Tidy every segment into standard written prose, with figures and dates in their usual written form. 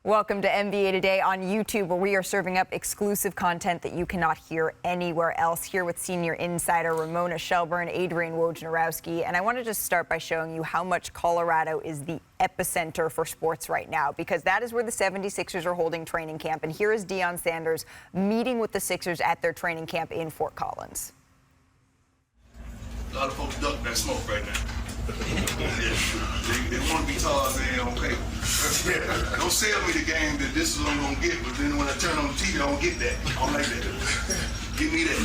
Welcome to NBA Today on YouTube, where we are serving up exclusive content that you cannot hear anywhere else. Here with senior insider Ramona Shelburne, Adrian Wojnarowski, and I want to just start by showing you how much Colorado is the epicenter for sports right now, because that is where the 76ers are holding training camp. And here is Deion Sanders meeting with the Sixers at their training camp in Fort Collins. A lot of folks duck that smoke right now. They want to be Tarzan on paper. Don't sell me the game that this is what I'm going to get, but then when I turn on the TV, I don't get that. I don't like that. Give me that.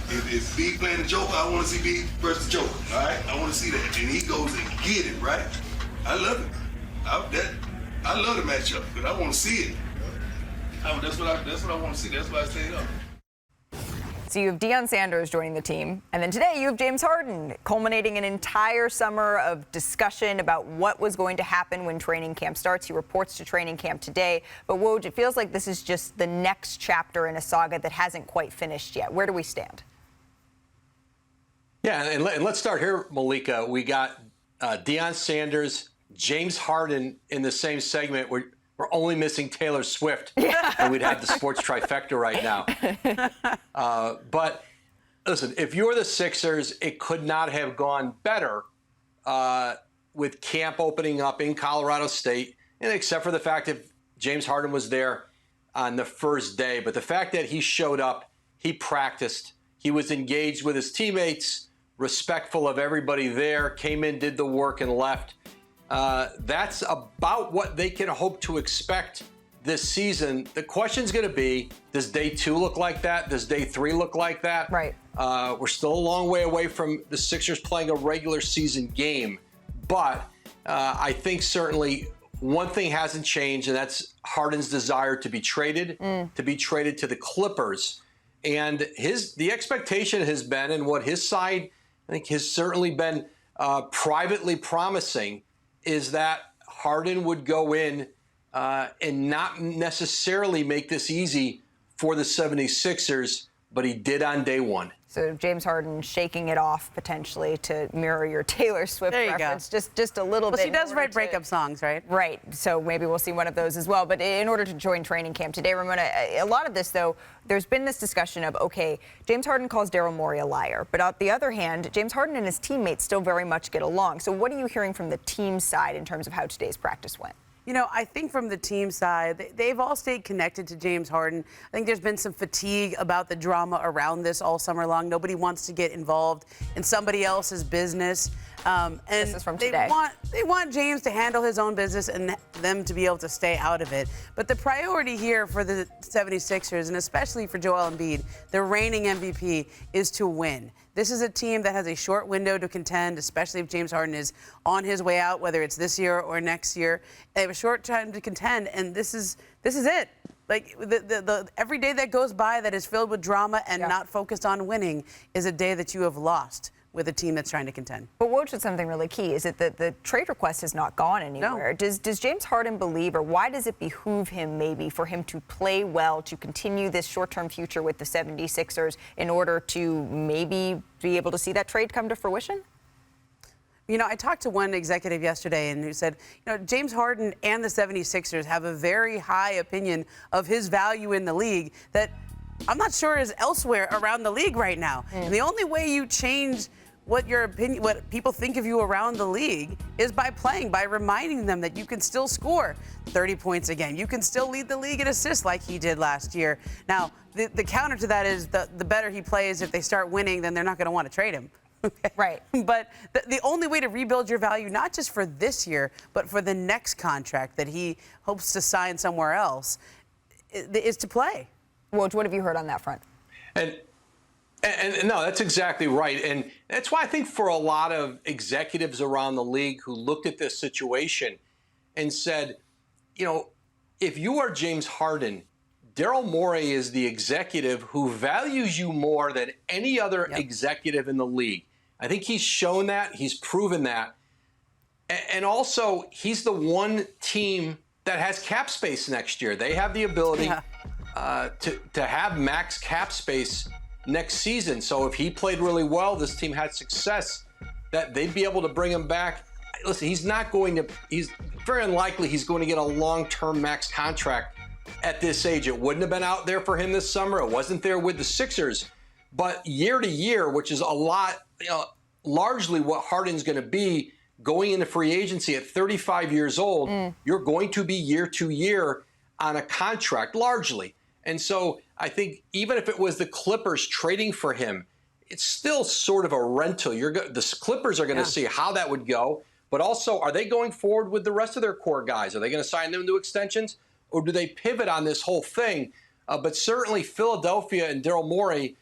If B playing the Joker, I want to see B versus the Joker, all right? I want to see that. And he goes and get it, right? I love it. I love the matchup, but I want to see it. That's what I want to see. That's why I stayed up. So you have Deion Sanders joining the team, and then today you have James Harden, culminating an entire summer of discussion about what was going to happen when training camp starts. He reports to training camp today. But Woj, it feels like this is just the next chapter in a saga that hasn't quite finished yet. Where do we stand? Yeah, and let's start here, Malika. We got Deion Sanders, James Harden in the same segment. We're only missing Taylor Swift, and we'd have the sports trifecta right now. But listen, if you're the Sixers, it could not have gone better with camp opening up in Colorado State, and except for the fact that James Harden was there on the first day. But the fact that he showed up, he practiced, he was engaged with his teammates, respectful of everybody there, came in, did the work, and left. That's about what they can hope to expect this season. The question's going to be, does day 2 look like that? Does day 3 look like that? Right. We're still a long way away from the Sixers playing a regular season game. But I think certainly one thing hasn't changed, and that's Harden's desire to be traded to the Clippers. And the expectation has been, and what his side, I think, has certainly been privately promising, is that Harden would go in and not necessarily make this easy for the 76ers, but he did on day 1. So James Harden shaking it off potentially to mirror your Taylor Swift there you reference, go. just a little bit. Well, she does write breakup songs, right? Right. So maybe we'll see one of those as well. But in order to join training camp today, Ramona, a lot of this, though, there's been this discussion of, okay, James Harden calls Daryl Morey a liar. But on the other hand, James Harden and his teammates still very much get along. So what are you hearing from the team side in terms of how today's practice went? You know, I think from the team side, they've all stayed connected to James Harden. I think there's been some fatigue about the drama around this all summer long. Nobody wants to get involved in somebody else's business. And this is from today. They want James to handle his own business and them to be able to stay out of it. But the priority here for the 76ers, and especially for Joel Embiid, the reigning MVP, is to win. This is a team that has a short window to contend, especially if James Harden is on his way out, whether it's this year or next year. They have a short time to contend, and this is it. Like, the every day that goes by that is filled with drama and not focused on winning is a day that you have lost with a team that's trying to contend. But Woj said something really key, is that the trade request has not gone anywhere. No. Does James Harden believe, or why does it behoove him maybe for him to play well, to continue this short-term future with the 76ers in order to maybe be able to see that trade come to fruition? You know, I talked to one executive yesterday and who said, you know, James Harden and the 76ers have a very high opinion of his value in the league that I'm not sure is elsewhere around the league right now. And the only way you change what people think of you around the league is by playing, by reminding them that you can still score 30 points a game. You can still lead the league in assists like he did last year. Now, the counter to that is the better he plays, if they start winning, then they're not going to want to trade him. Right. But the only way to rebuild your value, not just for this year, but for the next contract that he hopes to sign somewhere else, is to play. Woj, what have you heard on that front? And no, that's exactly right. And that's why I think for a lot of executives around the league who looked at this situation and said, you know, if you are James Harden, Daryl Morey is the executive who values you more than any other executive in the league. I think he's shown that. He's proven that. And also, he's the one team that has cap space next year. They have the ability to have max cap space next season. So if he played really well, this team had success, that they'd be able to bring him back. listen, he's very unlikely he's going to get a long-term max contract at this age. It wouldn't have been out there for him this summer. It wasn't there with the Sixers. But year to year, which is a lot, largely what Harden's going to be going into free agency at 35 years old, you're going to be year to year on a contract largely. And so I think even if it was the Clippers trading for him, it's still sort of a rental. The Clippers are going to see how that would go. But also, are they going forward with the rest of their core guys? Are they going to sign them to extensions? Or do they pivot on this whole thing? But certainly Philadelphia and Daryl Morey,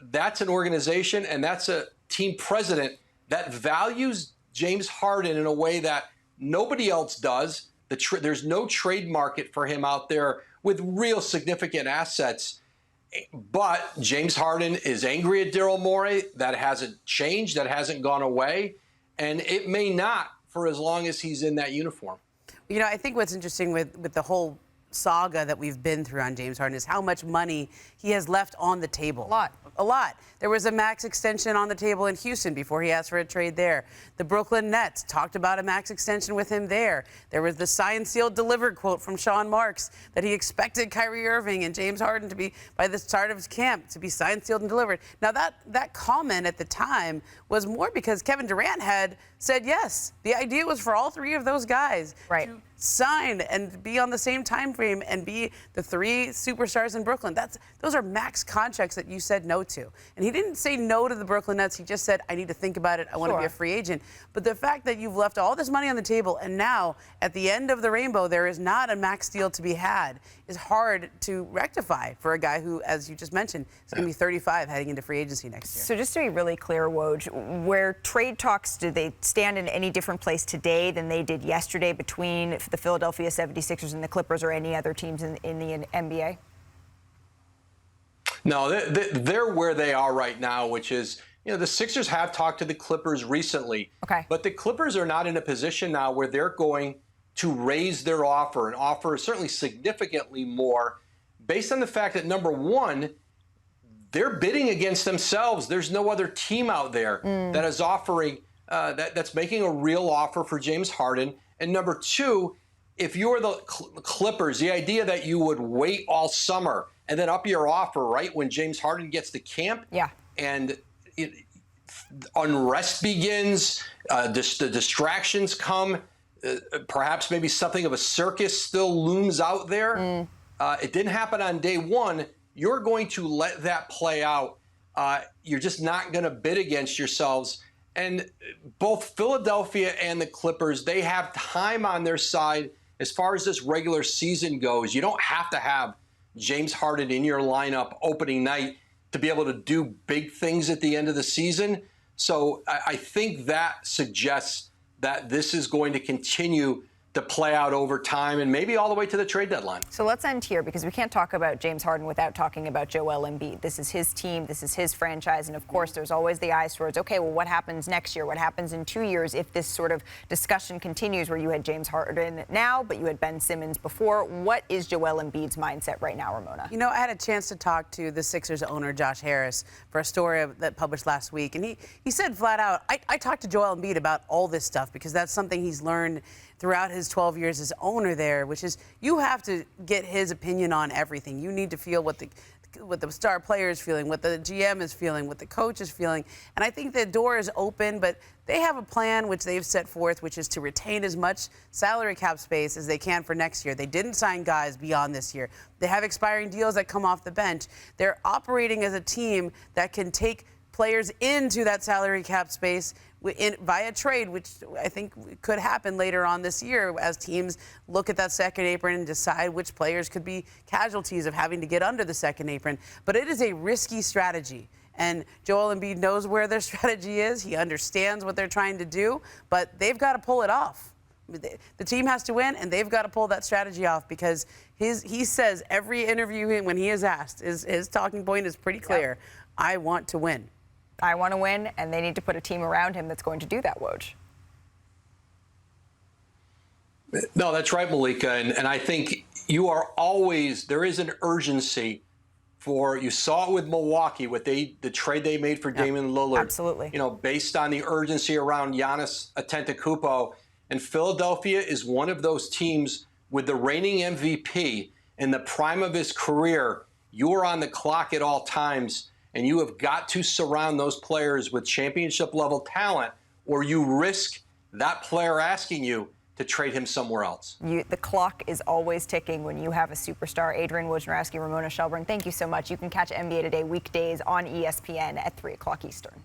that's an organization and that's a team president that values James Harden in a way that nobody else does. There's no trade market for him out there with real significant assets. But James Harden is angry at Daryl Morey. That hasn't changed. That hasn't gone away. And it may not for as long as he's in that uniform. I think what's interesting with the whole saga that we've been through on James Harden is how much money he has left on the table. A lot. There was a max extension on the table in Houston before he asked for a trade there. The Brooklyn Nets talked about a max extension with him there. There was the signed, sealed, delivered quote from Sean Marks that he expected Kyrie Irving and James Harden to be, by the start of his camp, to be signed, sealed, and delivered. Now, that comment at the time was more because Kevin Durant had said yes. The idea was for all three of those guys to sign and be on the same time frame and be the three superstars in Brooklyn. Those are max contracts that you said no to. And he didn't say no to the Brooklyn Nets. He just said, I need to think about it. I want to be a free agent. But the fact that you've left all this money on the table and now at the end of the rainbow there is not a max deal to be had is hard to rectify for a guy who, as you just mentioned, is going to be 35 heading into free agency next year. So just to be really clear, Woj, where trade talks, do they stand in any different place today than they did yesterday between the Philadelphia 76ers and the Clippers or any other teams in the NBA? No, they're where they are right now, which is, the Sixers have talked to the Clippers recently. Okay. But the Clippers are not in a position now where they're going to raise their offer and offer certainly significantly more based on the fact that, number one, they're bidding against themselves. There's no other team out there that is offering, that's making a real offer for James Harden. And number two, if you're the Clippers, the idea that you would wait all summer and then up your offer right when James Harden gets to camp, and unrest begins, the distractions come, perhaps maybe something of a circus still looms out there. It didn't happen on day one. You're going to let that play out. You're just not going to bid against yourselves. And both Philadelphia and the Clippers, they have time on their side as far as this regular season goes. You don't have to have James Harden in your lineup opening night to be able to do big things at the end of the season. So I think that suggests that this is going to continue to play out over time and maybe all the way to the trade deadline. So let's end here because we can't talk about James Harden without talking about Joel Embiid. This is his team. This is his franchise. And, of course, there's always the eyes towards, okay, well, what happens next year? What happens in 2 years if this sort of discussion continues where you had James Harden now, but you had Ben Simmons before? What is Joel Embiid's mindset right now, Ramona? I had a chance to talk to the Sixers owner, Josh Harris, for a story that published last week. And he said flat out, I talked to Joel Embiid about all this stuff because that's something he's learned throughout his 12 years as owner there, which is you have to get his opinion on everything. You need to feel what the star player is feeling, what the GM is feeling, what the coach is feeling. And I think the door is open, but they have a plan which they've set forth, which is to retain as much salary cap space as they can for next year. They didn't sign guys beyond this year. They have expiring deals that come off the bench. They're operating as a team that can take players into that salary cap space via trade, which I think could happen later on this year as teams look at that second apron and decide which players could be casualties of having to get under the second apron. But it is a risky strategy. And Joel Embiid knows where their strategy is. He understands what they're trying to do, but they've got to pull it off. The team has to win, and they've got to pull that strategy off because he says every interview when he is asked, his talking point is pretty clear. I want to win. I want to win, and they need to put a team around him that's going to do that, Woj. No, that's right, Malika. And I think there is an urgency you saw it with Milwaukee, the trade they made for Damian Lillard. Absolutely. You know, based on the urgency around Giannis Antetokounmpo. And Philadelphia is one of those teams with the reigning MVP in the prime of his career. You are on the clock at all times, and you have got to surround those players with championship-level talent, or you risk that player asking you to trade him somewhere else. The clock is always ticking when you have a superstar. Adrian Wojnarowski, Ramona Shelburne, thank you so much. You can catch NBA Today weekdays on ESPN at 3 o'clock Eastern.